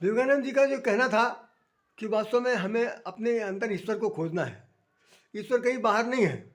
विवेकानंद जी का जो कहना था कि वास्तव में हमें अपने अंदर ईश्वर को खोजना है। ईश्वर कहीं बाहर नहीं है।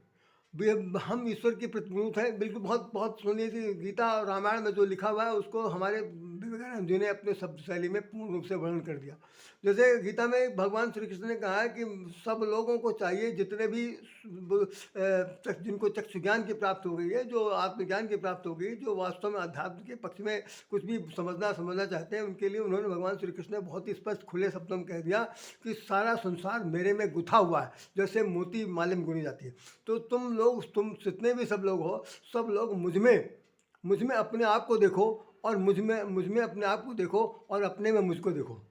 हम ईश्वर की प्रतिरूप हैं। बिल्कुल बहुत बहुत सुनिए कि गीता और रामायण में जो लिखा हुआ है उसको हमारे विवेकानंद जी ने अपने शब्द शैली में पूर्ण रूप से वर्णन कर दिया। जैसे गीता में भगवान श्री कृष्ण ने कहा है कि सब लोगों को चाहिए, जितने भी जिनको चक्षु ज्ञान की प्राप्त हो गई है, जो आत्मज्ञान की प्राप्त हो गई, जो वास्तव में अध्यात्म के पक्ष में कुछ भी समझना चाहते हैं, उनके लिए उन्होंने भगवान श्री कृष्ण ने बहुत ही स्पष्ट खुले शब्दों में कह दिया कि सारा संसार मेरे में गुथा हुआ है, जैसे मोती माले में गुनी जाती है। तो तुम जितने भी सब लोग हो, सब लोग मुझ में अपने आप को देखो, और मुझ में अपने आप को देखो, और अपने में मुझको देखो।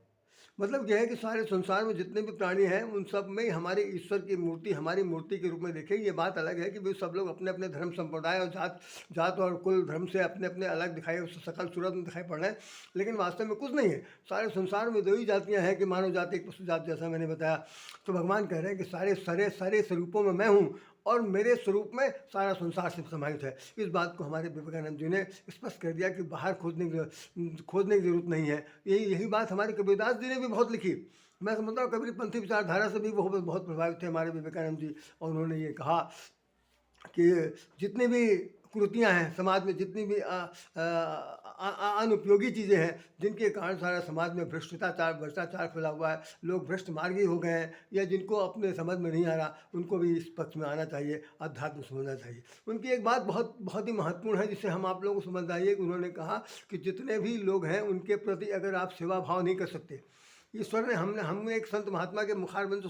मतलब यह है कि सारे संसार में जितने भी प्राणी हैं उन सब में हमारे ईश्वर की मूर्ति, हमारी मूर्ति के रूप में देखें। ये बात अलग है कि भाई सब लोग अपने अपने धर्म संप्रदाय और जात जात और कुल धर्म से अपने अपने अलग दिखाई, उस शकल सूरत में दिखाई पड़ रहे हैं, लेकिन वास्तव में कुछ नहीं है। सारे संसार में दो ही जातियाँ हैं कि मानव जाति, एक पशु जाति, जैसा मैंने बताया। तो भगवान कह रहे हैं कि सारे स्वरूपों में मैं हूँ, और मेरे स्वरूप में सारा संसार से समाहित है। इस बात को हमारे विवेकानंद जी ने स्पष्ट कर दिया कि बाहर खोजने की जरूरत नहीं है। यही बात हमारे कबीरदास जी ने भी बहुत लिखी। मैं समझता हूँ कबीरपंथी विचारधारा से भी वो बहुत प्रभावित थे हमारे विवेकानंद जी, और उन्होंने ये कहा कि जितनी भी कुरीतियाँ हैं समाज में, जितनी भी अनुपयोगी चीज़ें हैं, जिनके कारण सारा समाज में भ्रष्टाचार फैला हुआ है, लोग भ्रष्ट मार्गी हो गए हैं, या जिनको अपने समझ में नहीं आ रहा, उनको भी इस पक्ष में आना चाहिए, अध्यात्म समझना चाहिए। उनकी एक बात बहुत बहुत ही महत्वपूर्ण है, जिसे हम आप लोगों को समझ आइए कि उन्होंने कहा कि जितने भी लोग हैं उनके प्रति अगर आप सेवा भाव नहीं कर सकते, ईश्वर ने हमने एक संत महात्मा के मुखारबिंद